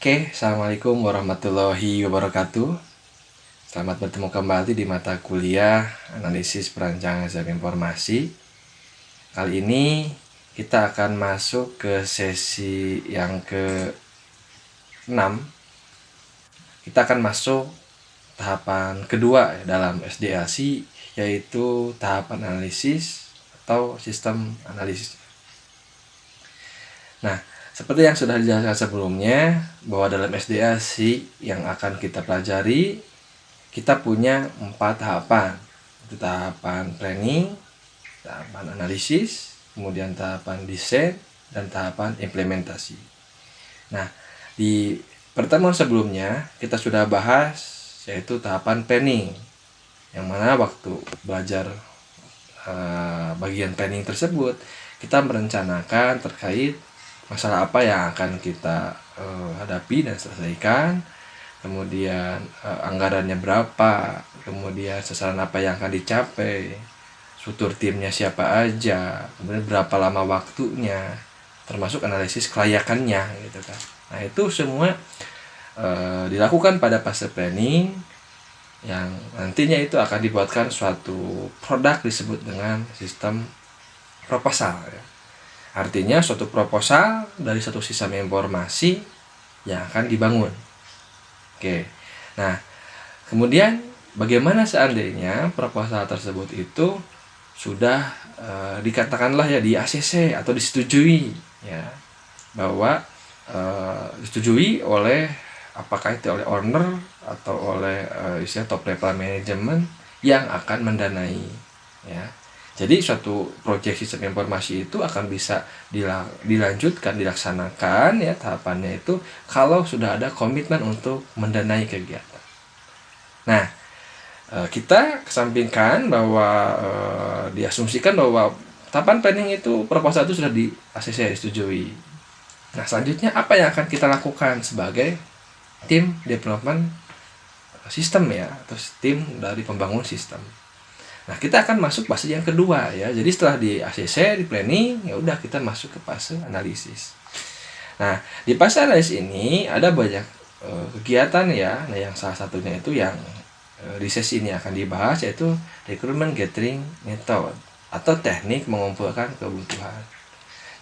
Oke, Assalamualaikum warahmatullahi wabarakatuh. Selamat bertemu kembali di mata kuliah Analisis Perancangan Sistem Informasi. Kali ini kita akan masuk ke sesi yang ke-6. Kita akan masuk tahapan kedua dalam SDLC, yaitu tahapan analisis atau sistem analisis. Nah, seperti yang sudah dijelaskan sebelumnya, bahwa dalam SDLC yang akan kita pelajari, kita punya 4 tahapan. Itu tahapan planning, tahapan analisis, kemudian tahapan desain, dan tahapan implementasi. Nah, di pertemuan sebelumnya kita sudah bahas yaitu tahapan planning, yang mana waktu belajar bagian planning tersebut, kita merencanakan terkait masalah apa yang akan kita hadapi dan selesaikan, kemudian anggarannya berapa, kemudian sasaran apa yang akan dicapai, struktur timnya siapa aja, kemudian berapa lama waktunya, termasuk analisis kelayakannya gitu kan. Nah, itu semua dilakukan pada fase planning, yang nantinya itu akan dibuatkan suatu produk disebut dengan sistem proposal ya. Artinya suatu proposal dari satu sistem informasi yang akan dibangun. Oke. Nah, kemudian bagaimana seandainya proposal tersebut itu sudah dikatakanlah ya di ACC atau disetujui ya, bahwa disetujui oleh apakah itu oleh owner atau oleh istilah top level management yang akan mendanai ya. Jadi suatu proyek sistem informasi itu akan bisa dilanjutkan, dilaksanakan ya tahapannya itu kalau sudah ada komitmen untuk mendanai kegiatan. Nah, kita kesampingkan bahwa diasumsikan bahwa tahapan planning itu proposal itu sudah di ACC disetujui. Nah, selanjutnya apa yang akan kita lakukan sebagai tim development sistem ya, atau tim dari pembangun sistem. Nah, kita akan masuk fase yang kedua ya. Jadi setelah di ACC, di planning, ya udah kita masuk ke fase analisis. Nah, di fase analisis ini ada banyak kegiatan ya. Nah, yang salah satunya itu yang di sesi ini akan dibahas, yaitu recruitment gathering method atau teknik mengumpulkan kebutuhan.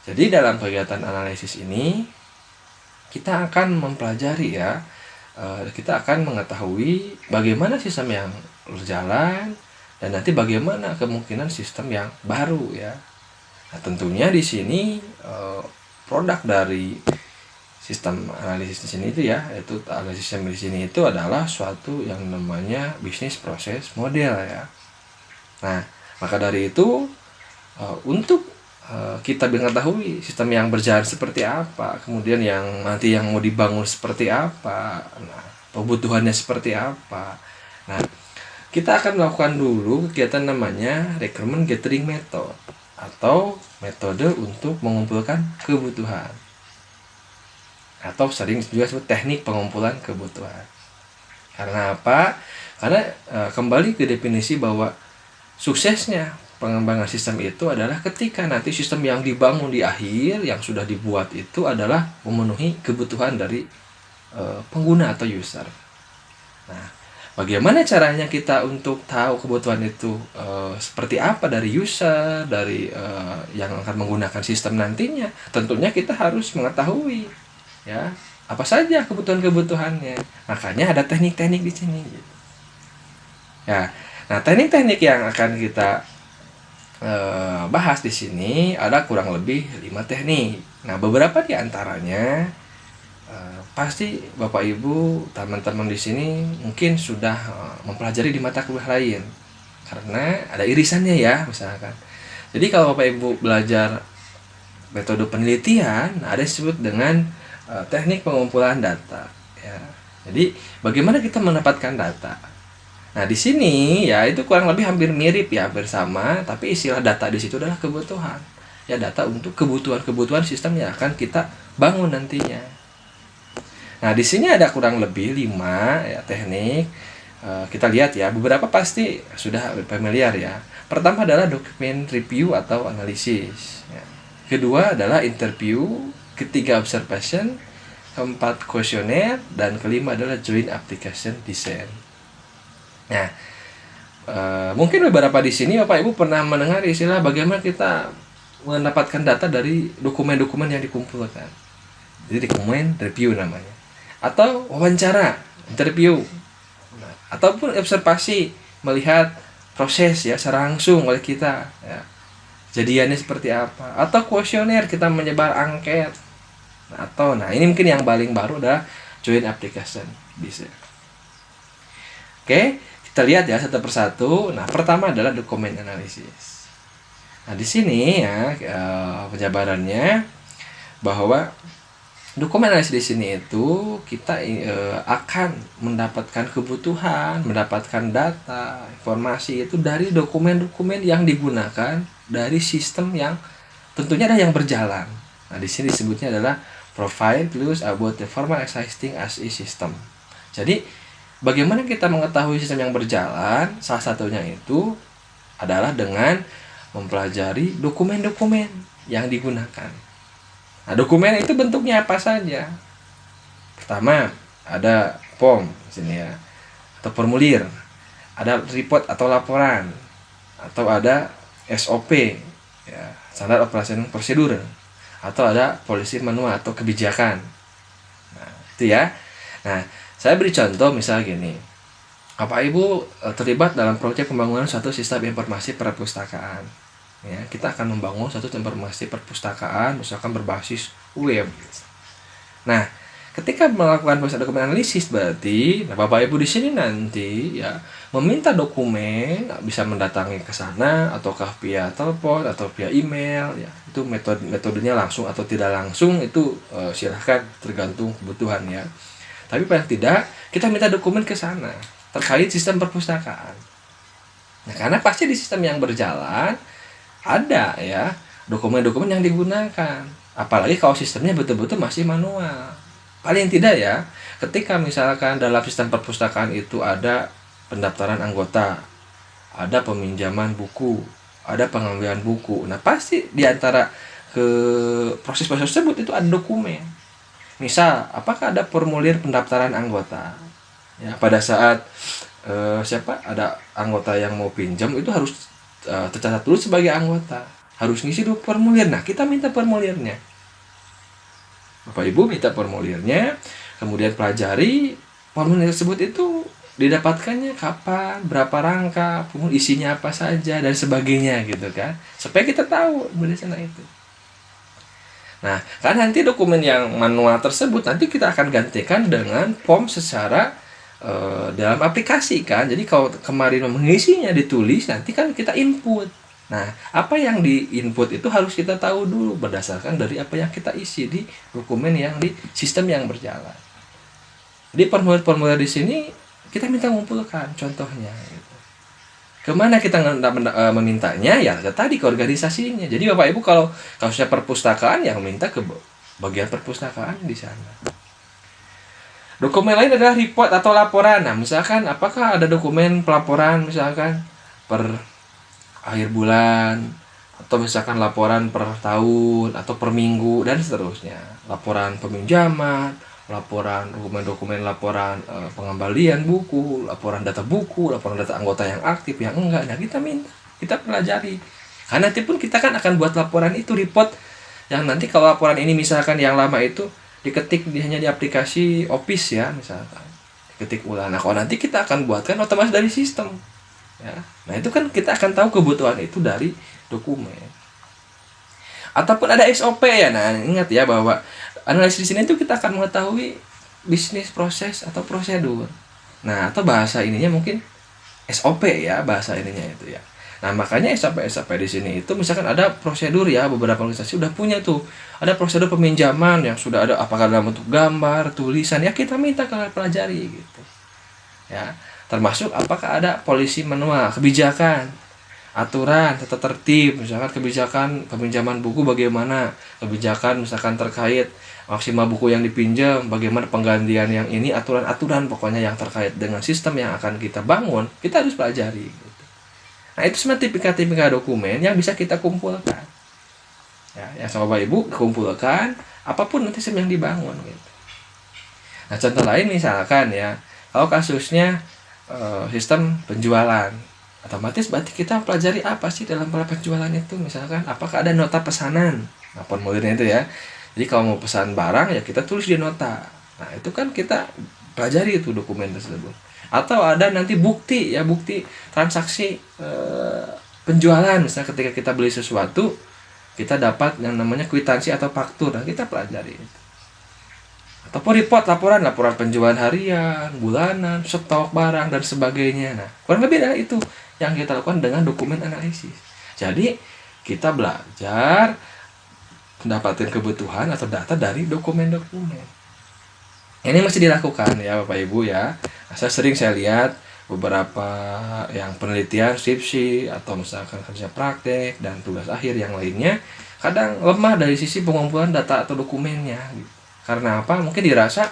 Jadi dalam kegiatan analisis ini kita akan mempelajari ya, kita akan mengetahui bagaimana sistem yang berjalan dan nanti bagaimana kemungkinan sistem yang baru ya. Nah, tentunya di sini produk dari sistem analisis di sini itu ya, yaitu analisis sistem di sini itu adalah suatu yang namanya bisnis proses model ya. Nah, maka dari itu untuk kita mengetahui sistem yang berjalan seperti apa, kemudian yang nanti yang mau dibangun seperti apa, nah, kebutuhannya seperti apa. Nah, kita akan melakukan dulu kegiatan namanya recruitment gathering method atau metode untuk mengumpulkan kebutuhan, atau sering juga disebut teknik pengumpulan kebutuhan. Karena apa? Karena kembali ke definisi bahwa suksesnya pengembangan sistem itu adalah ketika nanti sistem yang dibangun di akhir yang sudah dibuat itu adalah memenuhi kebutuhan dari pengguna atau user. Nah, bagaimana caranya kita untuk tahu kebutuhan itu seperti apa dari user, dari yang akan menggunakan sistem nantinya? Tentunya kita harus mengetahui ya apa saja kebutuhan-kebutuhannya. Makanya ada teknik-teknik di sini. Ya, nah teknik-teknik yang akan kita bahas di sini ada kurang lebih 5 teknik. Nah, beberapa di antaranya pasti Bapak Ibu, teman-teman di sini mungkin sudah mempelajari di mata kuliah lain. Karena ada irisannya ya, misalkan. Jadi kalau Bapak Ibu belajar metode penelitian, ada disebut dengan teknik pengumpulan data ya. Jadi bagaimana kita mendapatkan data? Nah, di sini ya itu kurang lebih hampir mirip ya, hampir sama, tapi istilah data di situ adalah kebutuhan. Ya, data untuk kebutuhan-kebutuhan sistem yang akan kita bangun nantinya. Nah, di sini ada kurang lebih 5 ya teknik. Kita lihat ya, beberapa pasti sudah familiar ya. Pertama adalah dokumen review atau analisis ya. Kedua adalah interview, ketiga observation, keempat kuesioner, dan kelima adalah joint application design. Nah, mungkin beberapa di sini Bapak Ibu pernah mendengar istilah bagaimana kita mendapatkan data dari dokumen-dokumen yang dikumpulkan. Jadi dokumen review namanya, atau wawancara interview, ataupun observasi melihat proses ya secara langsung oleh kita ya, jadiannya seperti apa, atau kuesioner kita menyebar angket, atau ini mungkin yang paling baru adalah joint application design. Oke, kita lihat ya satu persatu. Nah, pertama adalah dokumen analisis. Nah, di sini ya penjabarannya bahwa dokumen analisis di sini itu kita akan mendapatkan kebutuhan, mendapatkan data, informasi itu dari dokumen-dokumen yang digunakan dari sistem yang tentunya ada yang berjalan. Nah, di sini disebutnya adalah provide clues about the formal existing as a system. Jadi, bagaimana kita mengetahui sistem yang berjalan? Salah satunya itu adalah dengan mempelajari dokumen-dokumen yang digunakan. Nah, dokumen itu bentuknya apa saja? Pertama, ada form sini ya, atau formulir, ada report atau laporan, atau ada SOP, ya, standar operation procedure, atau ada policy manual atau kebijakan. Nah, itu ya. Nah, saya beri contoh misal gini. Bapak Ibu terlibat dalam proyek pembangunan suatu sistem informasi perpustakaan. Ya, kita akan membangun suatu informasi perpustakaan misalkan berbasis web. Nah, ketika melakukan proses dokumen analisis berarti Bapak Ibu di sini nanti ya meminta dokumen, bisa mendatangi ke sana atau via telepon atau via email ya. Itu metodenya langsung atau tidak langsung itu silahkan tergantung kebutuhan ya. Tapi paling tidak kita minta dokumen ke sana terkait sistem perpustakaan. Nah, karena pasti di sistem yang berjalan ada ya dokumen-dokumen yang digunakan, apalagi kalau sistemnya betul-betul masih manual. Paling tidak ya, ketika misalkan dalam sistem perpustakaan itu ada pendaftaran anggota, ada peminjaman buku, ada pengambilan buku. Nah, pasti di antara ke proses-proses tersebut itu ada dokumen. Misal, apakah ada formulir pendaftaran anggota? Ya, pada saat ada anggota yang mau pinjam itu harus tercatat dulu sebagai anggota, harus ngisi dulu formulir. Nah, kita minta formulirnya. Bapak Ibu minta formulirnya, kemudian pelajari formulir tersebut itu didapatkannya kapan, berapa rangka, isinya apa saja dan sebagainya gitu kan. Supaya kita tahu dari sana itu. Nah, kan nanti dokumen yang manual tersebut nanti kita akan gantikan dengan form secara dalam aplikasi kan. Jadi kalau kemarin mengisinya ditulis, nanti kan kita input. Nah, apa yang di input itu harus kita tahu dulu berdasarkan dari apa yang kita isi di dokumen yang di sistem yang berjalan. Jadi formulir-formulir di sini kita minta mengumpulkan contohnya gitu. Kemana kita memintanya? Ya tadi ke organisasinya. Jadi Bapak Ibu kalau saya perpustakaan yang minta ke bagian perpustakaan di sana. Dokumen lain adalah report atau laporan. Nah, misalkan apakah ada dokumen pelaporan misalkan per akhir bulan, atau misalkan laporan per tahun atau per minggu dan seterusnya. Laporan peminjaman, laporan dokumen-dokumen laporan pengembalian buku, laporan data buku, laporan data anggota yang aktif yang enggak. Nah, kita pelajari. Karena nanti pun kita kan akan buat laporan itu report yang nanti kalau laporan ini misalkan yang lama itu diketik hanya di aplikasi Office ya misalkan, diketik ulang. Nah, kalau nanti kita akan buatkan otomatis dari sistem ya. Nah, itu kan kita akan tahu kebutuhan itu dari dokumen. Ataupun ada SOP ya. Nah, ingat ya bahwa analisis di sini itu kita akan mengetahui bisnis proses atau prosedur. Nah, atau bahasa ininya mungkin SOP ya, bahasa ininya itu ya. Nah, makanya SOP di sini itu misalkan ada prosedur ya, beberapa organisasi udah punya tuh. Ada prosedur peminjaman yang sudah ada, apakah dalam bentuk gambar, tulisan, ya kita minta kalian pelajari gitu. Ya, termasuk apakah ada polisi manual, kebijakan, aturan, tata tertib, misalkan kebijakan peminjaman buku bagaimana, kebijakan misalkan terkait maksimal buku yang dipinjam, bagaimana penggantian yang ini, aturan-aturan pokoknya yang terkait dengan sistem yang akan kita bangun, kita harus pelajari gitu. Nah, itu semua tipikal-tipikal dokumen yang bisa kita kumpulkan. Ya, yang sama Bapak Ibu kumpulkan apapun nanti sistem yang dibangun gitu. Nah, contoh lain misalkan ya, kalau kasusnya sistem penjualan, otomatis berarti kita pelajari apa sih dalam pola penjualan itu, misalkan apakah ada nota pesanan, nah formulirnya itu ya. Jadi kalau mau pesan barang ya kita tulis di nota. Nah, itu kan kita pelajari itu dokumen tersebut. Atau ada nanti bukti ya, bukti transaksi penjualan, misalnya ketika kita beli sesuatu kita dapat yang namanya kwitansi atau faktur, nah kita pelajari itu. Ataupun laporan penjualan harian, bulanan, stok barang dan sebagainya. Nah, kurang lebih adalah itu yang kita lakukan dengan dokumen analisis. Jadi kita belajar mendapatkan kebutuhan atau data dari dokumen-dokumen. Ini masih dilakukan ya Bapak Ibu ya. Saya lihat beberapa yang penelitian skripsi atau misalkan kerja praktek dan tugas akhir yang lainnya kadang lemah dari sisi pengumpulan data atau dokumennya gitu. Karena apa? Mungkin dirasa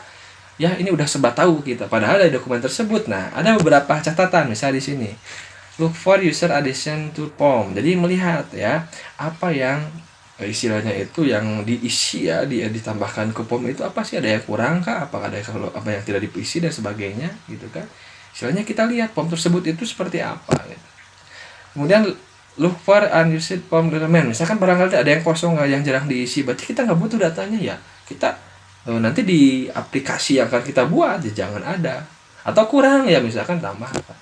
ya ini udah sebat tahu kita. Padahal dari dokumen tersebut, nah ada beberapa catatan misalnya di sini. Look for user addition to form. Jadi melihat ya apa yang istilahnya itu yang diisi ya, ditambahkan ke form itu apa sih, ada yang kurang kah? Apakah ada apa yang tidak diisi dan sebagainya gitu kan? Istilahnya kita lihat form tersebut itu seperti apa gitu. Kemudian look for unused form element. Misalkan barangkali ada yang kosong yang jarang diisi, berarti kita nggak butuh datanya ya. Kita nanti di aplikasi yang akan kita buat ya jangan ada, atau kurang ya misalkan tambah apa.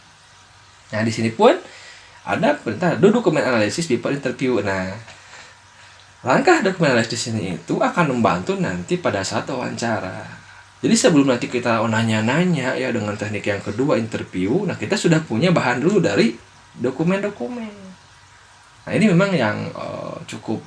Nah, di sini pun ada perintah do dokumen analisis before interview. Nah, langkah dokumen analisis ini itu akan membantu nanti pada saat wawancara. Jadi sebelum nanti kita nanya-nanya ya dengan teknik yang kedua interview, nah kita sudah punya bahan dulu dari dokumen-dokumen. Nah, ini memang yang cukup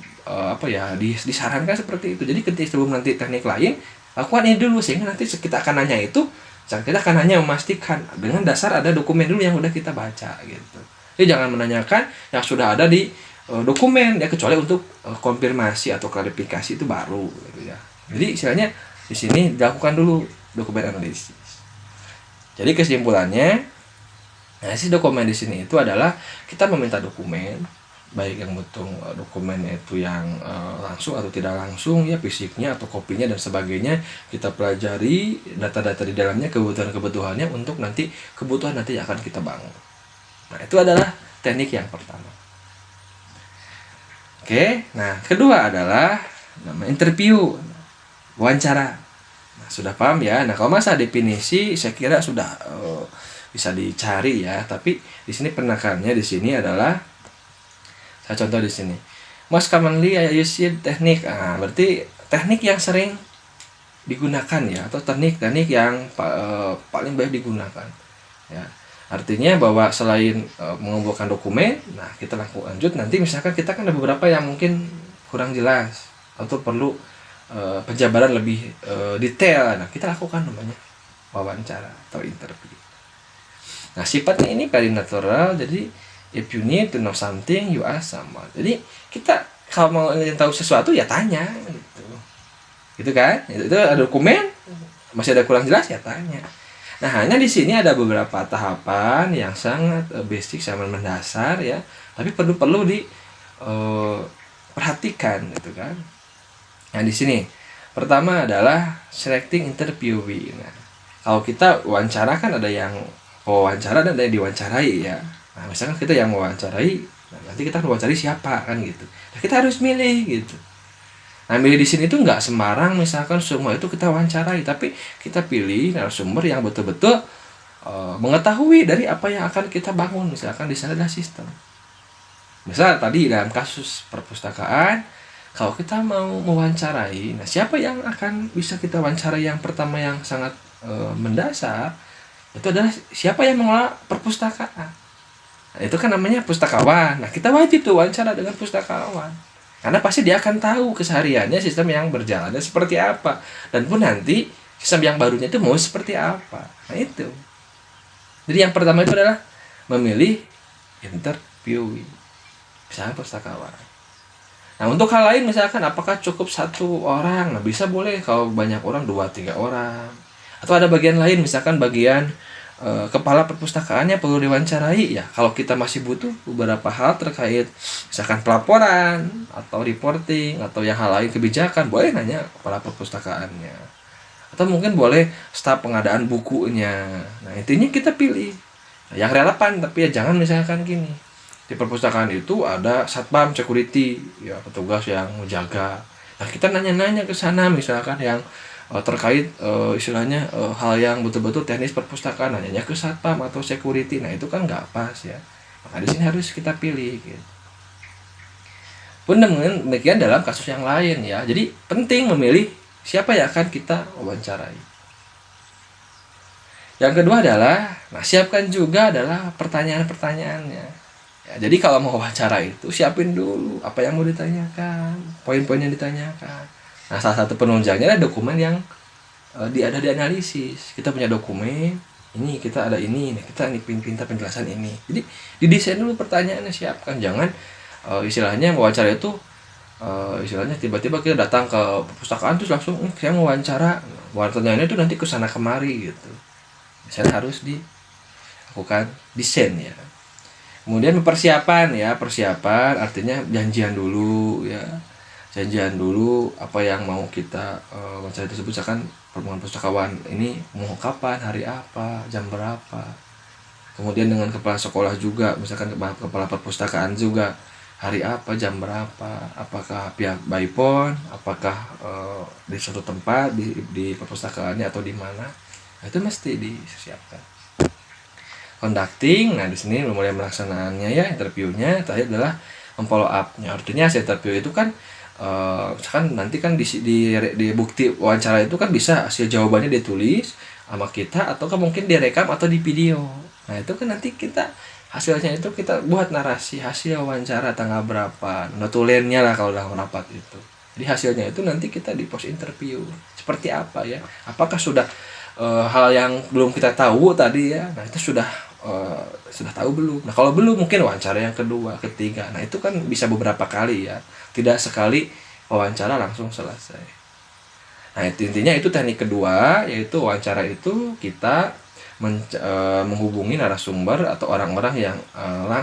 disarankan seperti itu. Jadi ketika sebelum nanti teknik lain, lakukan ini dulu sehingga nanti kita akan nanya itu, kita akan hanya memastikan dengan dasar ada dokumen dulu yang udah kita baca gitu. Jadi jangan menanyakan yang sudah ada di dokumen ya, kecuali untuk konfirmasi atau klarifikasi itu baru gitu ya. Jadi istilahnya di sini dilakukan dulu dokumen analisis. Jadi kesimpulannya, nah si dokumen di sini itu adalah kita meminta dokumen, baik yang butuh dokumen itu yang langsung atau tidak langsung ya, fisiknya atau kopinya dan sebagainya, kita pelajari data-data di dalamnya, kebutuhan-kebutuhannya untuk nanti kebutuhan nanti akan kita bangun. Nah, itu adalah teknik yang pertama. Oke, nah kedua adalah nama interview, wawancara. Nah, sudah paham ya. Nah, kalau masalah definisi saya kira sudah bisa dicari ya, tapi di sini penekanannya di sini adalah, saya contoh di sini. Most commonly used teknik. Nah, berarti teknik yang sering digunakan ya, atau teknik-teknik yang paling baik digunakan. Ya. Artinya bahwa selain mengumpulkan dokumen, nah kita lanjut nanti misalkan kita kan ada beberapa yang mungkin kurang jelas atau perlu penjabaran lebih detail. Nah, kita lakukan namanya wawancara atau interview. Nah, sifatnya ini very natural. Jadi if you need to know something, you ask someone. Jadi kita kalau mau ingin tahu sesuatu ya tanya gitu kan. Itu ada dokumen, masih ada kurang jelas ya tanya. Nah, hanya di sini ada beberapa tahapan yang sangat basic, sangat mendasar ya, tapi perlu di perhatikan gitu kan. Nah, di sini pertama adalah selecting interviewee. Nah, kalau kita wawancara kan ada yang wawancara dan ada yang diwawancarai ya. Nah, misalkan kita yang mewawancarai, nah nanti kita mewawancarai siapa kan gitu. Nah, kita harus milih gitu. Nah, milih di sini itu nggak sembarang misalkan semua itu kita wawancarai, tapi kita pilih narasumber yang betul-betul mengetahui dari apa yang akan kita bangun. Misalkan di sana ada sistem. Misal tadi dalam kasus perpustakaan, kalau kita mau mewawancarai, nah siapa yang akan bisa kita wawancarai yang pertama yang sangat mendasar, itu adalah siapa yang mengelola perpustakaan. Nah, itu kan namanya pustakawan. Nah, kita wajib tuh wawancara dengan pustakawan. Karena pasti dia akan tahu kesehariannya sistem yang berjalannya seperti apa. Dan pun nanti sistem yang barunya itu mau seperti apa. Nah, itu. Jadi yang pertama itu adalah memilih interviewee. Misalnya pustakawan. Nah, untuk hal lain misalkan apakah cukup satu orang? Nah, bisa boleh kalau banyak orang 2-3 orang. Atau ada bagian lain misalkan bagian kepala perpustakaannya perlu diwawancarai ya. Kalau kita masih butuh beberapa hal terkait misalkan pelaporan atau reporting atau yang hal lain kebijakan, boleh nanya kepala perpustakaannya. atau mungkin boleh staf pengadaan bukunya. Nah intinya kita pilih yang relevan, tapi ya jangan misalkan gini, di perpustakaan itu ada satpam security ya, petugas yang menjaga. Nah kita nanya-nanya ke sana misalkan yang terkait istilahnya hal yang betul-betul teknis perpustakaan, nanyanya ke satpam atau security. Nah itu kan nggak pas ya, maka di sini harus kita pilih gitu. Pun demikian dalam kasus yang lain ya, jadi penting memilih siapa yang akan kita wawancarai. Yang kedua adalah, nah siapkan juga adalah pertanyaan-pertanyaannya. Ya, jadi kalau mau wawancara itu siapin dulu apa yang mau ditanyakan, poin-poin yang ditanyakan. Nah salah satu penunjangnya adalah dokumen yang ada di analisis. Kita punya dokumen, ini kita ada ini, kita ini pinta penjelasan ini. Jadi didesain dulu pertanyaannya, siapkan. Jangan istilahnya wawancara itu istilahnya tiba-tiba kita datang ke perpustakaan terus langsung saya mau wawancara. Wartanya itu nanti kesana kemari gitu. Misalnya harus dilakukan desain ya. Kemudian persiapan ya, persiapan artinya janjian dulu ya. Janjian dulu apa yang mau kita wawancara tersebut, misalkan pertemuan pustakawan ini mau kapan, hari apa, jam berapa. Kemudian dengan kepala sekolah juga, misalkan kepala perpustakaan juga, hari apa, jam berapa, apakah pihak BIPON, apakah di suatu tempat di perpustakaannya atau di mana. Nah, itu mesti disiapkan. Conducting, nah di sini mulai melaksanaannya ya, interviewnya. Terakhir adalah follow up-nya. Artinya hasil interview itu kan misalkan nanti kan di bukti wawancara itu kan bisa hasil jawabannya ditulis sama kita, atau kan mungkin direkam atau di video. Nah itu kan nanti kita hasilnya itu kita buat narasi hasil wawancara tanggal berapa, notulennya lah kalau dalam rapat itu. Jadi hasilnya itu nanti kita di post interview seperti apa ya, apakah sudah hal yang belum kita tahu tadi ya, nah itu sudah tahu belum. Nah kalau belum mungkin wawancara yang kedua, ketiga. Nah itu kan bisa beberapa kali ya, tidak sekali wawancara langsung selesai. Nah intinya itu teknik kedua, yaitu wawancara itu kita menghubungi narasumber atau orang-orang yang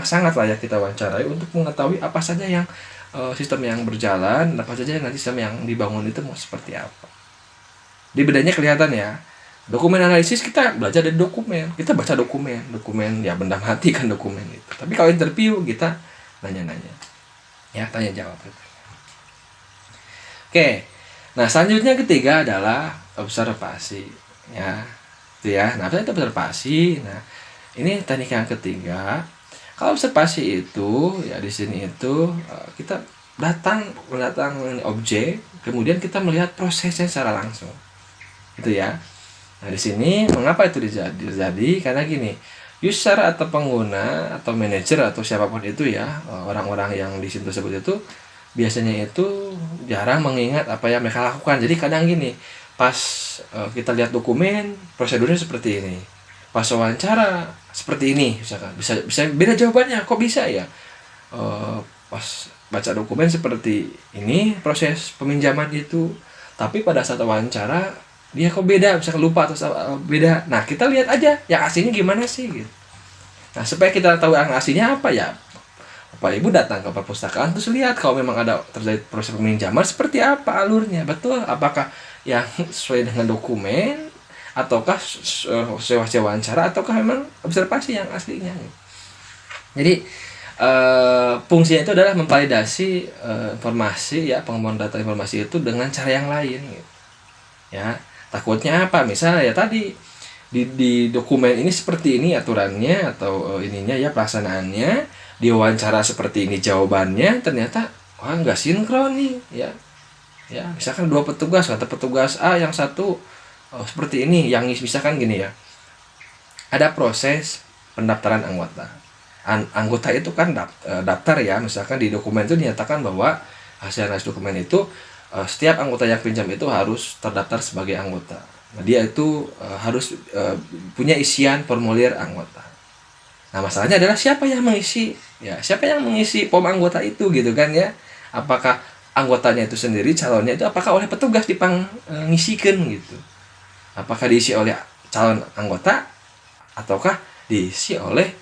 sangat layak kita wawancarai untuk mengetahui apa saja yang sistem yang berjalan, apa saja nanti sistem yang dibangun itu mau seperti apa. Di bedanya kelihatan ya. Dokumen analisis kita belajar dari dokumen, kita baca dokumen ya, benda mati kan dokumen itu. Tapi kalau interview kita nanya-nanya, ya tanya jawab itu. Oke, nah selanjutnya ketiga adalah observasi, ya, itu ya. Nah itu observasi. Nah ini teknik yang ketiga. Kalau observasi itu ya di sini itu kita datang objek, kemudian kita melihat prosesnya secara langsung, itu ya. Nah di sini mengapa itu terjadi? Karena gini, user atau pengguna atau manajer atau siapapun itu ya, orang-orang yang di situ tersebut itu biasanya itu jarang mengingat apa yang mereka lakukan. Jadi kadang gini, pas kita lihat dokumen prosedurnya seperti ini, pas wawancara seperti ini, misalkan bisa beda jawabannya, kok bisa ya? Pas baca dokumen seperti ini proses peminjaman itu, tapi pada saat wawancara dia kok beda, misalkan lupa atau beda. Nah kita lihat aja yang aslinya gimana sih gitu. Nah supaya kita tahu yang aslinya apa ya, Bapak Ibu datang ke perpustakaan terus lihat kalau memang ada terjadi proses peminjaman seperti apa alurnya, betul apakah yang sesuai dengan dokumen ataukah sesuai wawancara ataukah memang observasi yang aslinya. Jadi fungsinya itu adalah memvalidasi informasi ya, pengembangan data informasi itu dengan cara yang lain gitu. Ya takutnya apa, misalnya ya tadi di dokumen ini seperti ini aturannya atau ininya ya pelaksanaannya, di wawancara seperti ini jawabannya, ternyata wah nggak sinkron nih ya misalkan dua petugas, kata petugas A yang satu seperti ini, yang misalkan gini ya, ada proses pendaftaran anggota itu kan daftar ya, misalkan di dokumen itu dinyatakan bahwa hasil analisis dokumen itu setiap anggota yang pinjam itu harus terdaftar sebagai anggota. Nah, dia itu harus punya isian formulir anggota. Nah, masalahnya adalah siapa yang mengisi? Ya, siapa yang mengisi form anggota itu gitu kan ya? Apakah anggotanya itu sendiri, calonnya itu apakah oleh petugas ngisikan gitu? Apakah diisi oleh calon anggota ataukah diisi oleh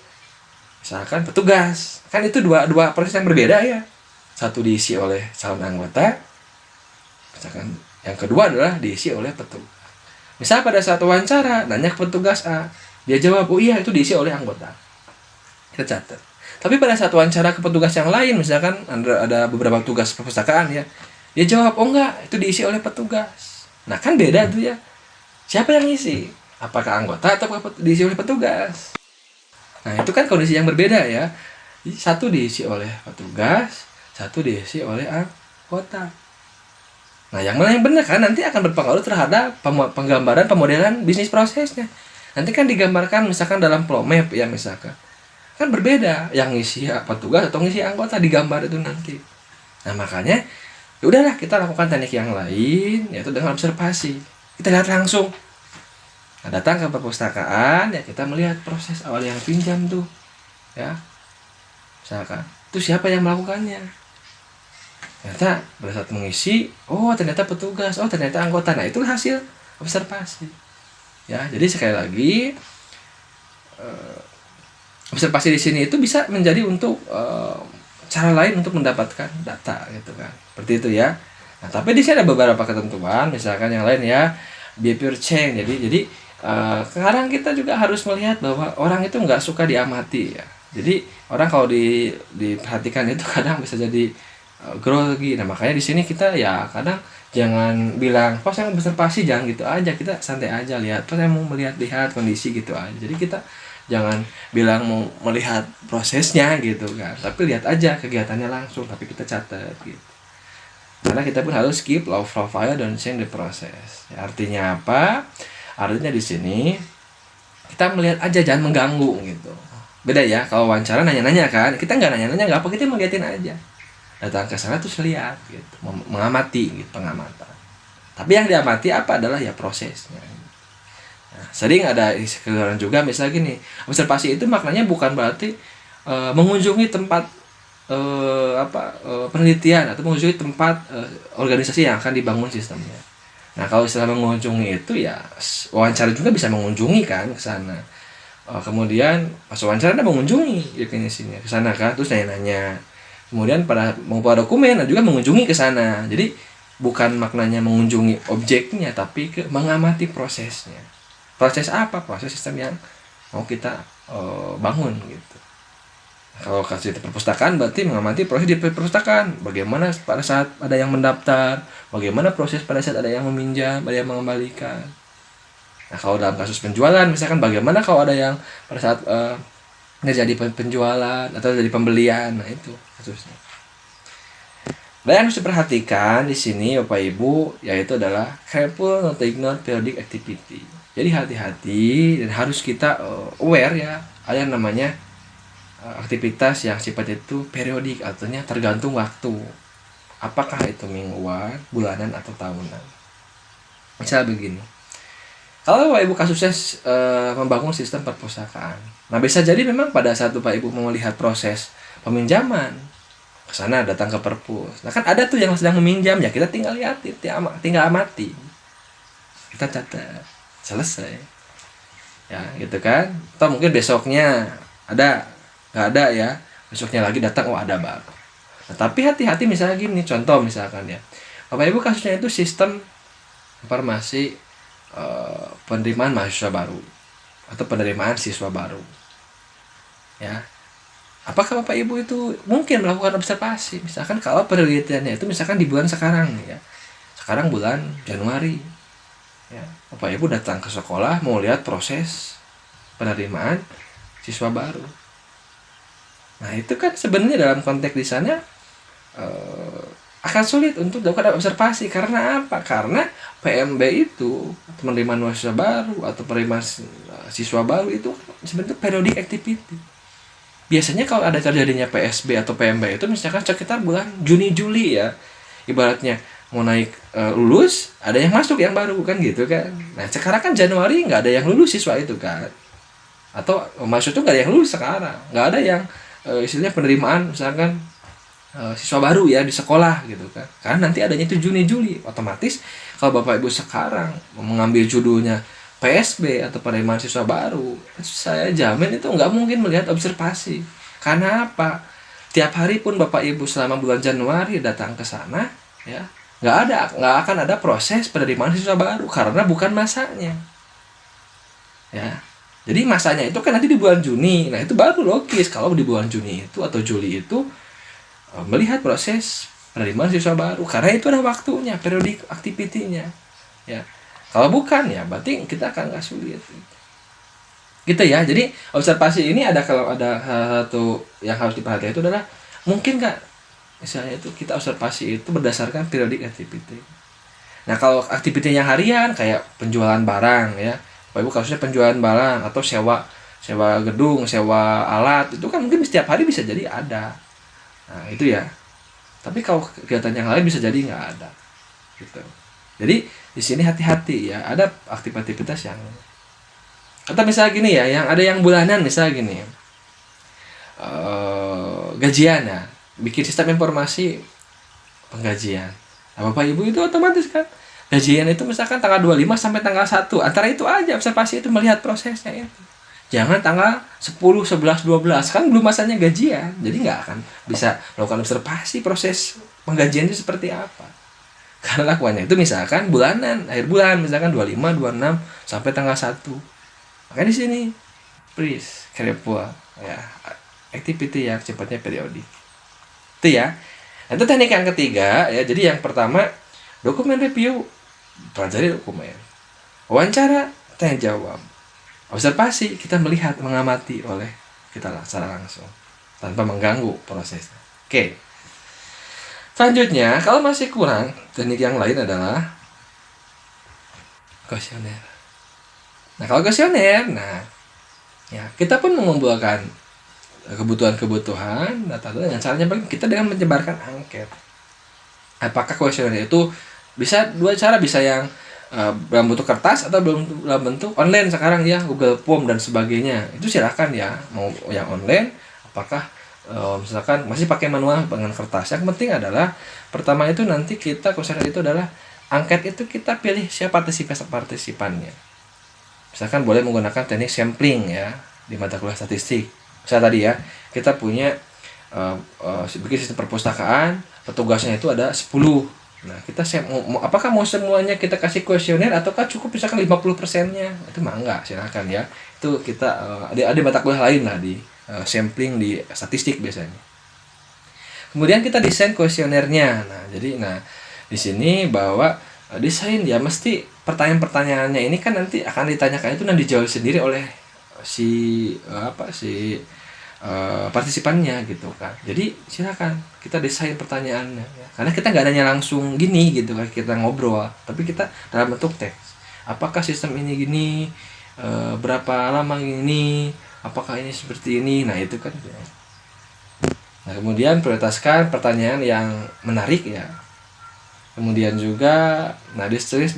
misalkan petugas? Kan itu dua proses yang berbeda ya. Satu diisi oleh calon anggota, misalkan yang kedua adalah diisi oleh petugas. Misal pada saat wawancara nanya ke petugas A, dia jawab, oh iya itu diisi oleh anggota, kita catat. Tapi pada saat wawancara ke petugas yang lain, misalkan ada beberapa tugas perpustakaan ya, dia jawab, oh enggak, itu diisi oleh petugas. Nah kan beda tuh ya, siapa yang ngisi? Apakah anggota atau diisi oleh petugas? Nah itu kan kondisi yang berbeda ya. Satu diisi oleh petugas, satu diisi oleh anggota. Nah, yang mana yang benar kan nanti akan berpengaruh terhadap penggambaran pemodelan bisnis prosesnya. Nanti kan digambarkan misalkan dalam flow map ya misalkan. Kan berbeda yang ngisi petugas atau ngisi anggota digambar itu nanti. Nah, makanya ya udahlah kita lakukan teknik yang lain yaitu dengan observasi. Kita lihat langsung. Nah, datang ke perpustakaan ya kita melihat proses awal yang pinjam tuh. Ya. Misalkan, itu siapa yang melakukannya? Ternyata pada saat mengisi, oh ternyata petugas, oh ternyata anggota. Nah itu hasil observasi. Ya, jadi sekali lagi observasi di sini itu bisa menjadi untuk cara lain untuk mendapatkan data gitu kan. Seperti itu ya. Nah tapi di sini ada beberapa ketentuan, misalkan yang lain ya behavior change. Jadi sekarang kita juga harus melihat bahwa orang itu nggak suka diamati ya. Jadi orang kalau diperhatikan itu kadang bisa jadi grogi. Nah makanya di sini kita ya kadang jangan bilang pas saya mau observasi, jangan gitu aja, kita santai aja lihat pas saya mau melihat kondisi gitu aja. Jadi kita jangan bilang mau melihat prosesnya gitu kan, tapi lihat aja kegiatannya langsung, tapi kita catat gitu. Karena kita pun harus keep low profile dan change the process ya, artinya apa? Artinya di sini kita melihat aja, jangan mengganggu gitu. Beda ya kalau wawancara nanya-nanya kan, kita nggak nanya-nanya nggak apa, kita ngeliatin aja, datang ke sana terus lihat gitu, mengamati gitu, pengamatan. Tapi yang diamati apa adalah ya prosesnya. Nah, sering ada kesalahan juga misalnya gini, observasi itu maknanya bukan berarti mengunjungi tempat penelitian atau mengunjungi tempat organisasi yang akan dibangun sistemnya. Nah kalau istilah mengunjungi itu ya wawancara juga bisa mengunjungi kan ke sana. Kemudian pas wawancara Anda mengunjungi definisinya ke sana kan, terus nanya-nanya. Kemudian pada membuat dokumen juga mengunjungi ke sana. Jadi bukan maknanya mengunjungi objeknya, tapi mengamati prosesnya. Proses apa? Proses sistem yang mau kita bangun gitu. Nah, kalau kasih perpustakaan berarti mengamati proses di perpustakaan. Bagaimana pada saat ada yang mendaftar, bagaimana proses pada saat ada yang meminjam, ada yang mengembalikan. Nah kalau dalam kasus penjualan misalkan bagaimana kalau ada yang pada saat jadi penjualan atau jadi pembelian, nah itu kasusnya. Dan yang harus diperhatikan di sini Bapak Ibu yaitu adalah careful not to ignore periodic activity. Jadi hati-hati dan harus kita aware ya, ada yang namanya aktivitas yang sifatnya itu periodik, artinya tergantung waktu. Apakah itu mingguan, bulanan atau tahunan. Misal begini. Kalau Bapak Ibu kasusnya membangun sistem perpustakaan, nah bisa jadi memang pada saat Bapak Ibu mau melihat proses peminjaman, ke sana datang ke perpus. Nah kan ada tuh yang sedang meminjam ya, kita tinggal lihat, tinggal amati, kita catat, selesai, ya gitu kan. Atau mungkin besoknya ada, nggak ada ya, besoknya lagi datang, oh ada baru. Nah, tapi hati-hati misalnya gini, contoh misalkan ya, Bapak Ibu kasusnya itu sistem informasi penerimaan mahasiswa baru atau penerimaan siswa baru ya, apakah Bapak Ibu itu mungkin melakukan observasi misalkan kalau penelitiannya itu misalkan di bulan sekarang ya, sekarang bulan Januari ya, Bapak Ibu datang ke sekolah mau lihat proses penerimaan siswa baru. Nah itu kan sebenarnya dalam konteks di sana akan sulit untuk dilakukan observasi. Karena apa? Karena PMB itu penerimaan mahasiswa baru atau penerimaan siswa baru itu sebenarnya periodic activity. Biasanya kalau ada terjadinya PSB atau PMB itu misalkan sekitar bulan Juni Juli ya, ibaratnya mau naik lulus ada yang masuk yang baru kan gitu kan. Nah sekarang kan Januari nggak ada yang lulus siswa itu kan, atau maksud itu nggak ada yang lulus sekarang, nggak ada yang istilahnya penerimaan misalkan siswa baru ya di sekolah gitu kan. Karena nanti adanya itu Juni Juli, otomatis kalau Bapak Ibu sekarang mengambil judulnya PSB atau penerimaan siswa baru, saya jamin itu nggak mungkin melihat observasi. Karena apa? Tiap hari pun Bapak Ibu selama bulan Januari datang ke sana ya, nggak akan ada proses penerimaan siswa baru karena bukan masanya, ya. Jadi masanya itu kan nanti di bulan Juni. Nah itu baru logis kalau di bulan Juni itu atau Juli itu melihat proses penerimaan siswa baru karena itu ada waktunya, periodik activity-nya, ya. Kalau bukan ya berarti kita akan nggak sulit gitu ya. Jadi observasi ini ada, kalau ada satu yang harus diperhatikan itu adalah mungkin nggak misalnya itu kita observasi itu berdasarkan periodik activity. Nah kalau aktivitinya harian kayak penjualan barang ya, Bapak Ibu kasusnya penjualan barang atau sewa sewa gedung, sewa alat, itu kan mungkin setiap hari bisa jadi ada. Nah itu ya. Tapi kalau kegiatan yang lain bisa jadi nggak ada gitu. Jadi di sini hati-hati ya, ada aktivitas yang, atau misalnya gini ya, yang ada yang bulanan misalnya gini, gajian ya, bikin sistem informasi penggajian. Nah, Bapak Ibu itu otomatis kan gajian itu misalkan tanggal 25 sampai tanggal 1. Antara itu aja observasi itu, melihat prosesnya itu. Jangan tanggal 10, 11, 12 kan belum masanya gajian. Jadi nggak akan bisa melakukan observasi proses penggajian itu seperti apa. Karena lakuannya itu misalkan bulanan, akhir bulan misalkan 25, 26 sampai tanggal 1. Makanya di sini please careful ya, activity yang sifatnya periodik. Itu ya. Nah, itu teknik yang ketiga ya. Jadi yang pertama dokumen review, pelajari dokumen. Wawancara, tanya jawab. Observasi, kita melihat, mengamati oleh kita secara langsung tanpa mengganggu prosesnya. Oke. Selanjutnya, kalau masih kurang, teknik yang lain adalah kuesioner. Nah, kalau kuesioner, nah ya kita pun mengumpulkan kebutuhan data dengan caranya kita dengan menyebarkan angket. Apakah kuesioner itu bisa dua cara, bisa yang dalam bentuk kertas atau dalam bentuk online sekarang ya, Google Form dan sebagainya. Itu silakan ya, mau yang online apakah misalkan masih pakai manual dengan kertas. Yang penting adalah pertama itu nanti kita kuesioner itu adalah angket itu kita pilih siapa partisipannya. Misalkan boleh menggunakan teknik sampling ya di mata kuliah statistik. Misalnya tadi ya, kita punya bikin sistem perpustakaan, petugasnya itu ada 10. Nah, kita apakah mau semuanya kita kasih kuesioner ataukah cukup misalkan 50%-nya? Itu mah enggak, silakan ya. Itu kita ada mata kuliah lain lah di sampling di statistik biasanya. Kemudian kita desain kuesionernya. Nah, jadi di sini bahwa desain ya mesti pertanyaan-pertanyaannya ini kan nanti akan ditanyakan itu dan dijawab sendiri oleh si partisipannya gitu kan. Jadi silakan kita desain pertanyaannya ya. Karena kita nggak nanya langsung gini gitu kan, kita ngobrol, tapi kita dalam bentuk teks. Apakah sistem ini gini, berapa lama ini, apakah ini seperti ini. Nah itu kan ya. Nah kemudian prioritaskan pertanyaan yang menarik ya. Kemudian juga ditulis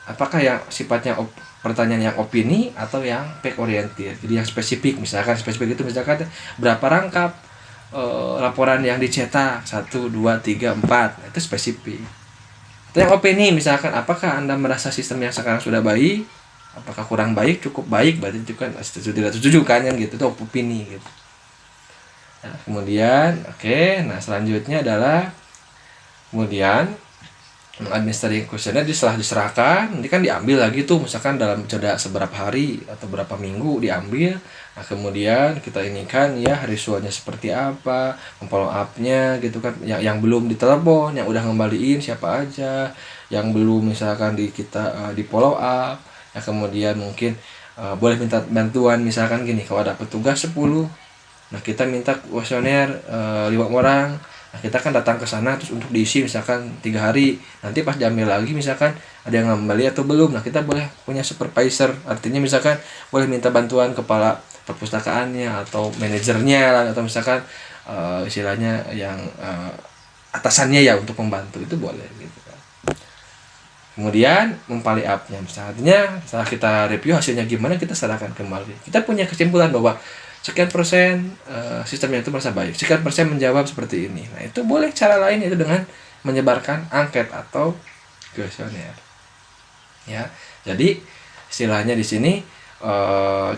apakah yang sifatnya pertanyaan yang opini atau yang fact oriented. Jadi yang spesifik, misalkan spesifik itu misalkan berapa rangkap laporan yang dicetak 1, 2, 3, 4. Nah, itu spesifik. Atau yang opini misalkan apakah Anda merasa sistem yang sekarang sudah baik, apakah kurang baik, cukup baik, berarti itu kan tidak setuju kan gitu, itu opini gitu. Nah, kemudian selanjutnya adalah kemudian mengadministrasi kuesioner. Setelah diserahkan nanti kan diambil lagi tuh misalkan dalam jeda seberapa hari atau berapa minggu diambil. Nah kemudian kita inikan ya risualnya seperti apa, follow up-nya gitu kan, yang belum ditelepon, yang udah ngembaliin siapa aja, yang belum misalkan kita di follow up ya. Kemudian mungkin boleh minta bantuan misalkan gini, kalau ada petugas 10, nah kita minta kuesioner 5 orang. Nah, kita kan datang ke sana terus untuk diisi misalkan 3 hari. Nanti pas diambil lagi misalkan ada yang kembali atau belum. Nah, kita boleh punya supervisor. Artinya misalkan boleh minta bantuan kepala perpustakaannya atau manajernya lah, atau misalkan istilahnya yang atasannya ya untuk membantu, itu boleh gitu kan. Kemudian memfollow up-nya. Misalnya setelah kita review hasilnya gimana, kita serahkan kembali. Kita punya kesimpulan bahwa sekian persen sistemnya itu merasa baik, sekian persen menjawab seperti ini. Nah itu boleh cara lain, itu dengan menyebarkan angket atau kuesioner ya. Jadi istilahnya di sini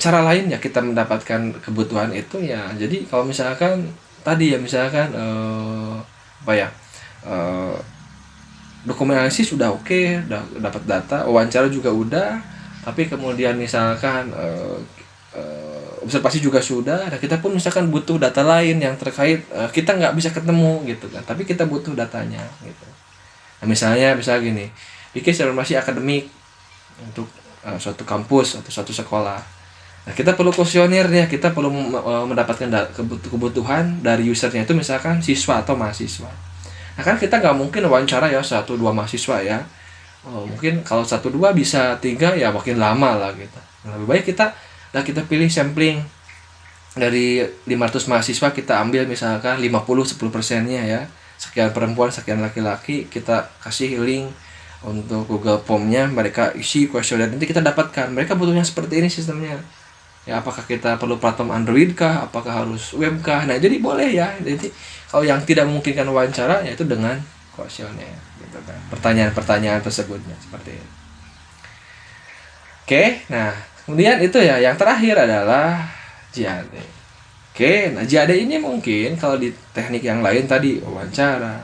cara lain ya kita mendapatkan kebutuhan itu ya. Jadi kalau misalkan tadi ya misalkan dokumen analisis sudah oke, udah dapat data, wawancara juga udah, tapi kemudian misalkan observasi juga sudah. Nah kita pun misalkan butuh data lain yang terkait, kita nggak bisa ketemu gitu kan, tapi kita butuh datanya gitu. Nah misalnya gini, bikin informasi akademik untuk suatu kampus atau suatu sekolah. Nah kita perlu kuesioner ya, kita perlu mendapatkan kebutuhan dari usernya itu misalkan siswa atau mahasiswa. Nah kan kita nggak mungkin wawancara ya 1-2 mahasiswa ya. Mungkin kalau 1-2 bisa 3 ya makin lama lah gitu. Nah, lebih baik kita pilih sampling dari 500 mahasiswa, kita ambil misalkan 10% ya. Sekian perempuan, sekian laki-laki, kita kasih link untuk Google Form-nya, mereka isi kuesioner, nanti kita dapatkan mereka butuhnya seperti ini sistemnya. Ya apakah kita perlu platform Android kah, apakah harus web kah. Nah jadi boleh ya, jadi kalau yang tidak memungkinkan wawancara yaitu dengan kuesioner gitu kan, pertanyaan-pertanyaan tersebutnya seperti itu. Oke, nah kemudian itu ya, yang terakhir adalah JAD. Oke, nah JAD ini mungkin kalau di teknik yang lain tadi wawancara,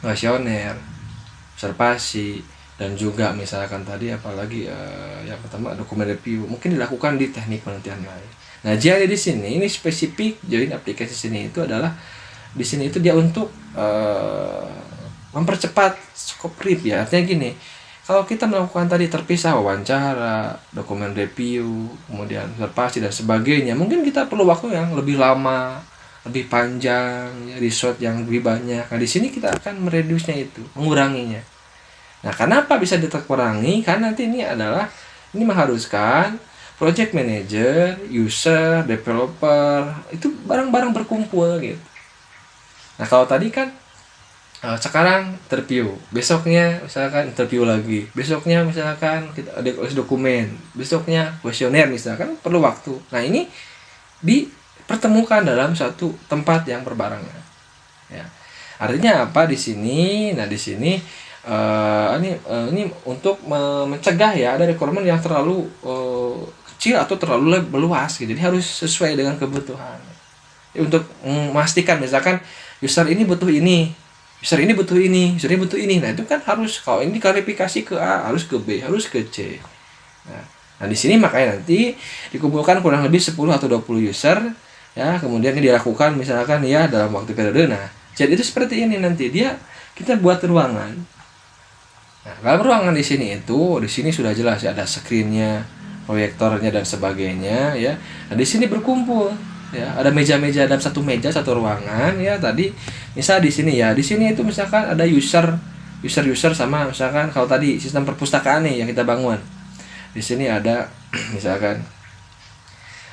kuesioner, observasi, dan juga misalkan tadi apalagi yang pertama dokumen review mungkin dilakukan di teknik penelitian lain. Nah jadi di sini ini spesifik join aplikasi sini itu adalah di sini itu dia untuk mempercepat scope RIP ya. Artinya gini, kalau kita melakukan tadi terpisah wawancara, dokumen review, kemudian observasi dan sebagainya, mungkin kita perlu waktu yang lebih lama, lebih panjang, ya, resource yang lebih banyak. Nah di sini kita akan mereduce-nya itu, menguranginya. Nah, kenapa bisa dikurangi? Karena nanti ini mengharuskan project manager, user, developer itu barang-barang berkumpul gitu. Nah, kalau tadi kan sekarang interview, besoknya misalkan interview lagi, besoknya misalkan kita ada dokumen, besoknya kuesioner misalkan perlu waktu. Nah, ini dipertemukan dalam satu tempat yang berbarengan. Ya. Artinya apa di sini? Nah, di sini ini untuk mencegah ya ada requirement yang terlalu kecil atau terlalu meluas gitu. Jadi harus sesuai dengan kebutuhan. Untuk memastikan misalkan user ini butuh ini, user ini butuh ini, user ini butuh ini. Nah, itu kan harus kalau ini klarifikasi ke A, harus ke B, harus ke C. Nah, di sini makanya nanti dikumpulkan kurang lebih 10 atau 20 user ya, kemudian ini dilakukan misalkan ya dalam waktu periode. Nah, jadi itu seperti ini nanti kita buat ruangan. Nah, dalam ruangan di sini sudah jelas ya, ada screen-nya, proyektornya dan sebagainya ya. Nah, di sini berkumpul ya, ada meja-meja dalam satu meja, satu ruangan ya. Tadi misal di sini itu misalkan ada user sama misalkan kalau tadi sistem perpustakaan nih yang kita bangun. Di sini ada misalkan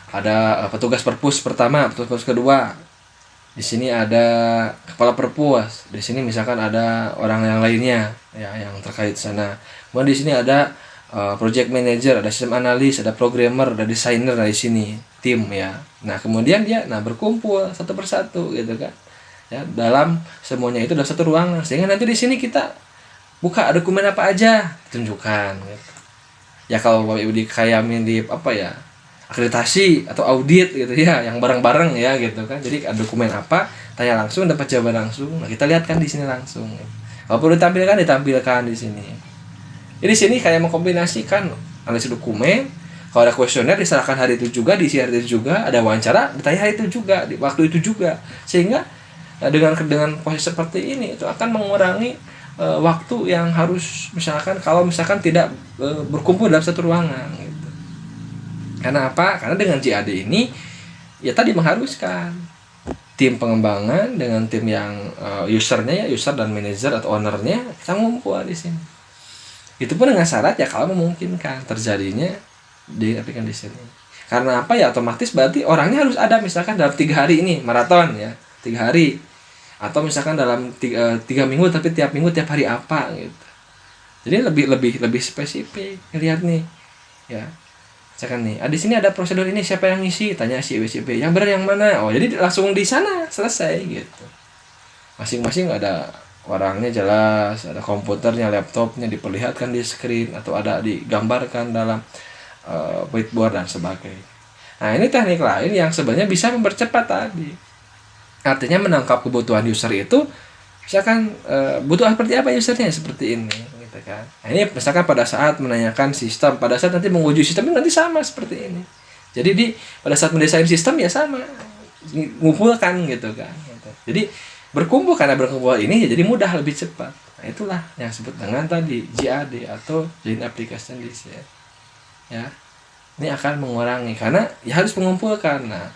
ada petugas perpus pertama, petugas kedua. Di sini ada kepala perpus, di sini misalkan ada orang yang lainnya ya yang terkait sana. Kemudian di sini ada project manager, ada sistem analis, ada programmer, ada desainer di sini, tim ya. Nah, kemudian berkumpul satu persatu gitu kan. Ya, dalam semuanya itu dalam satu ruangan. Sehingga nanti di sini kita buka dokumen apa aja, tunjukkan gitu. Ya kalau kayak di akreditasi atau audit gitu ya, yang bareng-bareng ya gitu kan. Jadi ada dokumen apa, tanya langsung, dapat jawaban langsung. Nah, kita lihat kan di sini langsung. Kalau perlu ditampilkan di sini. Jadi di sini kayak mengkombinasikan analisis dokumen. Kalau ada kuesioner diserahkan hari itu juga, diisi hari itu juga, ada wawancara ditanya hari itu juga, di waktu itu juga. Sehingga dengan proses seperti ini itu akan mengurangi waktu yang harus misalkan tidak berkumpul dalam satu ruangan gitu. Karena apa? Karena dengan JAD ini ya tadi mengharuskan tim pengembangan dengan tim yang usernya ya, user dan manajer atau ownernya kita ngumpul di sini. Itu pun dengan syarat ya kalau memungkinkan terjadinya di aplikasi di sini. Karena apa ya, otomatis berarti orangnya harus ada misalkan dalam 3 hari ini maraton ya, 3 hari. Atau misalkan dalam 3 minggu tapi tiap minggu tiap hari apa gitu. Jadi lebih spesifik lihat nih ya. Misalkan nih, di sini ada prosedur ini, siapa yang ngisi? Tanya si A, si B. Yang benar yang mana? Oh, jadi langsung di sana selesai gitu. Masing-masing ada orangnya jelas, ada komputernya, laptopnya diperlihatkan di screen atau ada digambarkan dalam whiteboard dan sebagainya. Nah, ini teknik lain yang sebenarnya bisa mempercepat tadi. Artinya menangkap kebutuhan user itu Misalkan butuh seperti apa usernya, seperti ini gitu kan. Nah, ini misalkan pada saat menanyakan sistem, pada saat nanti menguji sistem nanti sama seperti ini. Jadi pada saat mendesain sistem ya sama, ngumpulkan gitu kan gitu. Jadi berkumpul, karena berkumpul ini jadi mudah, lebih cepat. Nah, itulah yang disebut dengan tadi JAD atau Joint Application Design ya. Ini akan mengurangi karena ya harus mengumpulkan. Nah,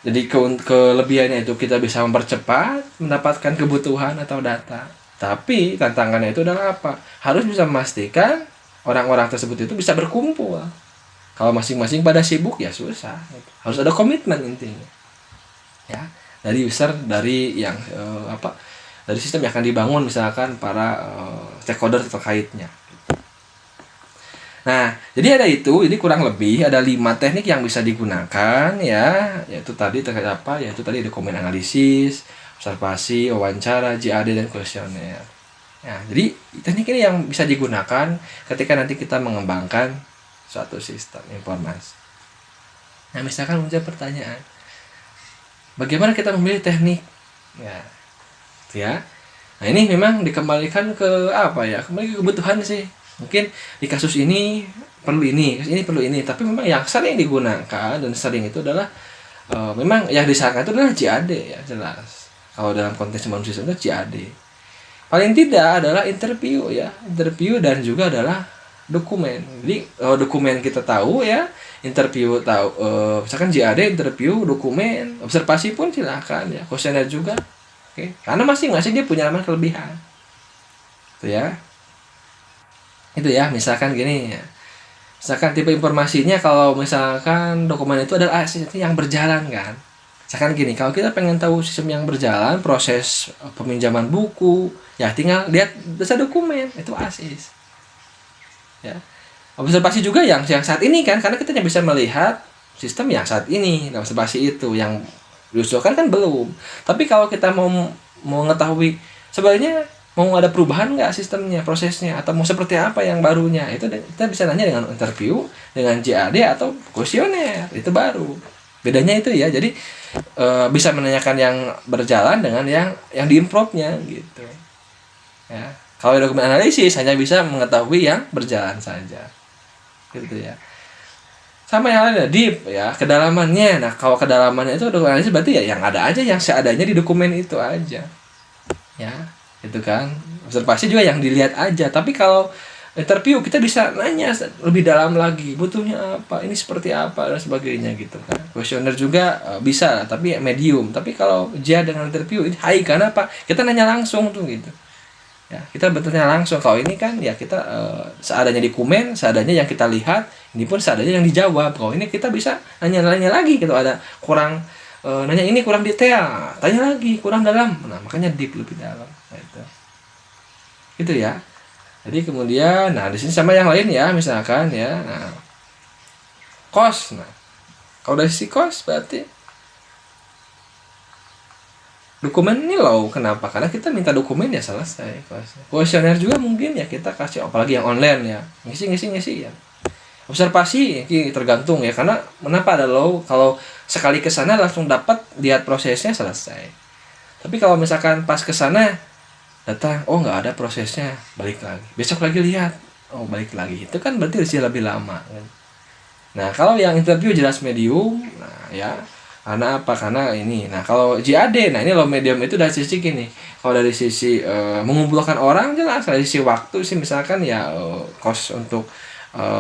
jadi kelebihannya itu kita bisa mempercepat mendapatkan kebutuhan atau data. Tapi tantangannya itu adalah apa? Harus bisa memastikan orang-orang tersebut itu bisa berkumpul. Kalau masing-masing pada sibuk ya susah. Harus ada komitmen intinya. Ya, dari user, dari yang dari sistem yang akan dibangun, misalkan para stakeholder terkaitnya. Nah, jadi ada itu, ini kurang lebih ada 5 teknik yang bisa digunakan ya, yaitu tadi terkait apa? Yaitu tadi dokumen analisis, observasi, wawancara, JAD dan kuesioner. Nah, jadi teknik ini yang bisa digunakan ketika nanti kita mengembangkan suatu sistem informasi. Nah, misalkan muncul pertanyaan, bagaimana kita memilih teknik? Ya. Nah, ini memang dikembalikan ke apa ya? Kembali ke kebutuhan sih. Mungkin di kasus ini perlu ini, kasus ini perlu ini, tapi memang yang sering digunakan dan sering itu adalah memang yang disarankan itu adalah JAD ya, jelas. Kalau dalam konteks manusia itu JAD. Paling tidak adalah interview ya, interview dan juga adalah dokumen. Jadi dokumen kita tahu ya, interview tahu, misalkan JAD, interview, dokumen, observasi pun silakan ya, kuesioner juga. Oke, karena masing-masing dia punya elemen kelebihan. Itu ya. Itu ya, misalkan gini ya. Misalkan tipe informasinya, kalau misalkan dokumen itu adalah sistem yang berjalan kan. Misalkan gini, kalau kita pengen tahu sistem yang berjalan, proses peminjaman buku, ya tinggal lihat dasar dokumen, itu ASIS. Ya. Observasi juga yang saat ini kan, karena kita bisa melihat sistem yang saat ini, observasi itu yang diusulkan kan belum. Tapi kalau kita mau mengetahui sebenarnya mau ada perubahan nggak sistemnya, prosesnya, atau mau seperti apa yang barunya, itu kita bisa nanya dengan interview, dengan JAD atau kuesioner, itu baru. Bedanya itu ya, jadi bisa menanyakan yang berjalan dengan yang diimprove-nya gitu. Ya. Kalau dokumen analisis hanya bisa mengetahui yang berjalan saja. Gitu ya. Sama yang lainnya deep ya, kedalamannya. Nah, kalau kedalamannya itu dokumen analisis berarti ya yang ada aja, yang seadanya di dokumen itu aja. Ya. Itu kan, observasi juga yang dilihat aja. Tapi kalau interview kita bisa nanya lebih dalam lagi, butuhnya apa, ini seperti apa dan sebagainya gitu kan. Kuesioner juga bisa, tapi medium. Tapi kalau dengan interview ini high, karena apa? Kita nanya langsung tuh gitu. Ya, kita bertanya langsung. Kalau ini kan ya kita seadanya di komen, seadanya yang kita lihat, ini pun seadanya yang dijawab. Kalau ini kita bisa nanya lagi gitu, ada kurang nanya ini kurang detail, tanya lagi kurang dalam. Nah, makanya deep, lebih dalam. Gitu ya. Jadi kemudian, nah di sini sama yang lain ya, misalkan ya, nah, cost. Nah, kalau dari sisi cost berarti dokumen ini low. Kenapa? Karena kita minta dokumen ya selesai. Kuesioner juga mungkin ya kita kasih, apalagi yang online ya, ngisi ya. Observasi ini tergantung ya, karena kenapa ada low? Kalau sekali ke sana langsung dapat lihat prosesnya selesai. Tapi kalau misalkan pas ke sana datang, oh nggak ada prosesnya, balik lagi, besok lagi lihat, oh balik lagi, itu kan berarti masih lebih lama kan. Nah, kalau yang interview jelas medium, nah ya, karena apa? Karena ini. Nah, kalau JAD, nah ini low medium itu dari sisi gini, kalau dari sisi mengumpulkan orang jelas, dari sisi waktu sih misalkan ya cost untuk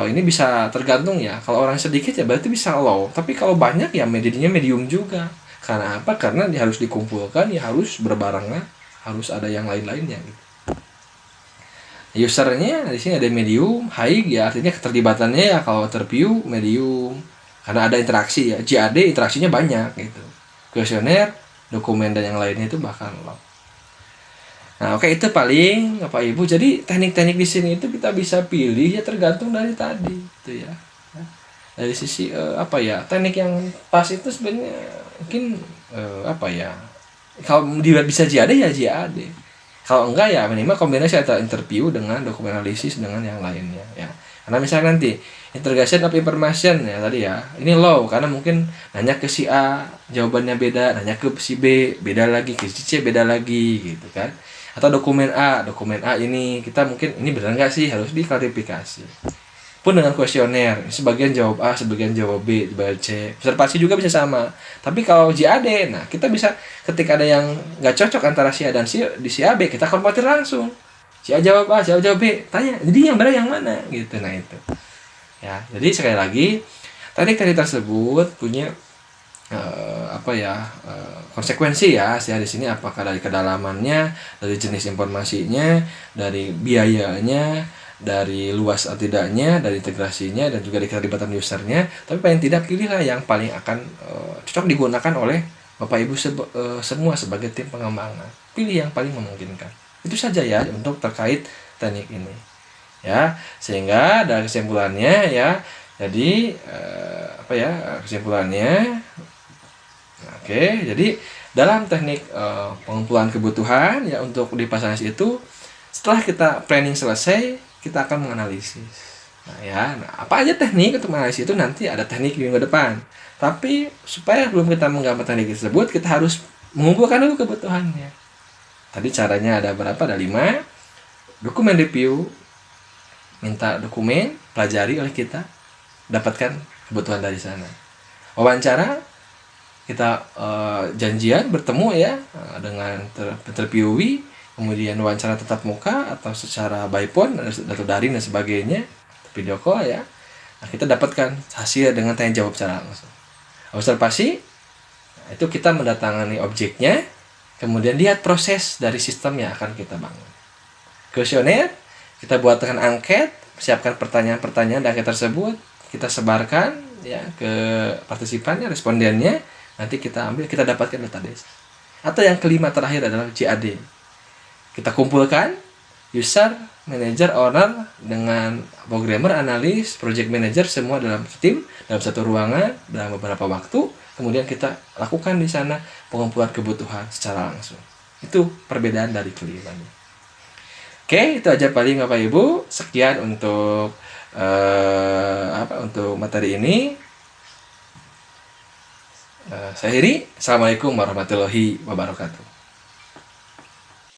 ini bisa tergantung ya. Kalau orang sedikit ya berarti bisa low, tapi kalau banyak ya medium juga. Karena apa? Karena dia harus dikumpulkan, ya harus berbarengan, harus ada yang lain-lainnya gitu. Usernya di sini ada medium, high ya, artinya keterlibatannya ya kalau interview medium karena ada interaksi ya. JAD interaksinya banyak gitu. Kuesioner, dokumen dan yang lainnya itu bahkan low. Nah, oke, itu paling Bapak Ibu. Jadi teknik-teknik di sini itu kita bisa pilih ya tergantung dari tadi itu ya. Dari sisi apa ya? Teknik yang pas itu sebenarnya mungkin apa ya? Kalau dia bisa JAD ya JAD. Kalau enggak ya minimal kombinasi antara interview dengan dokumen analisis dengan yang lainnya ya. Karena misalnya nanti integration of information ya tadi ya, ini low karena mungkin nanya ke si A jawabannya beda, nanya ke si B beda lagi, ke si C beda lagi gitu kan. Atau dokumen A ini kita mungkin ini benar nggak sih, harus diklarifikasi. Pun dengan kuesioner, sebagian jawab A, sebagian jawab B, sebagian C. Observasi juga bisa sama. Tapi kalau JAD, nah kita bisa ketika ada yang nggak cocok antara si A dan di si A B, kita konfrontir langsung. Si A jawab A, si A jawab B, tanya, jadi yang benar yang mana? Gitu, nah itu. Ya, jadi sekali lagi, teknik-teknik tersebut punya konsekuensi ya. Saya di sini apakah dari kedalamannya, dari jenis informasinya, dari biayanya, dari luas atau tidaknya, dari integrasinya, dan juga dari keterlibatan usernya. Tapi paling tidak pilihlah yang paling akan cocok digunakan oleh Bapak Ibu semua sebagai tim pengembangan. Pilih yang paling memungkinkan. Itu saja ya untuk terkait teknik ini. Ya, sehingga dari kesimpulannya ya, jadi kesimpulannya, oke, jadi dalam teknik pengumpulan kebutuhan ya untuk di Pasanes itu, setelah kita planning selesai, kita akan menganalisis. Apa aja teknik untuk menganalisis itu nanti ada teknik di minggu depan. Tapi supaya belum kita menggambar teknik tersebut, kita harus mengumpulkan dulu kebutuhannya. Tadi caranya ada berapa? Ada 5. Dokumen review, minta dokumen, pelajari oleh kita, dapatkan kebutuhan dari sana. Wawancara, kita janjian bertemu ya dengan interviewee, kemudian wawancara tatap muka atau secara by phone atau daring dan sebagainya, video call ya. Nah, kita dapatkan hasil dengan tanya jawab secara langsung. Observasi, itu kita mendatangani objeknya, kemudian lihat proses dari sistem yang akan kita bangun. Kuesioner, kita buatkan angket, siapkan pertanyaan-pertanyaan dari angket tersebut, kita sebarkan ya ke partisipannya, respondennya, nanti kita ambil, kita dapatkan database. Atau yang kelima terakhir adalah JAD. Kita kumpulkan user, manager, owner dengan programmer, analis, project manager, semua dalam tim, dalam satu ruangan, dalam beberapa waktu. Kemudian kita lakukan di sana pengumpulan kebutuhan secara langsung. Itu perbedaan dari kelimanya. Oke, itu aja paling Bapak Ibu. Sekian untuk untuk materi ini. Saya Heri. Assalamualaikum warahmatullahi wabarakatuh.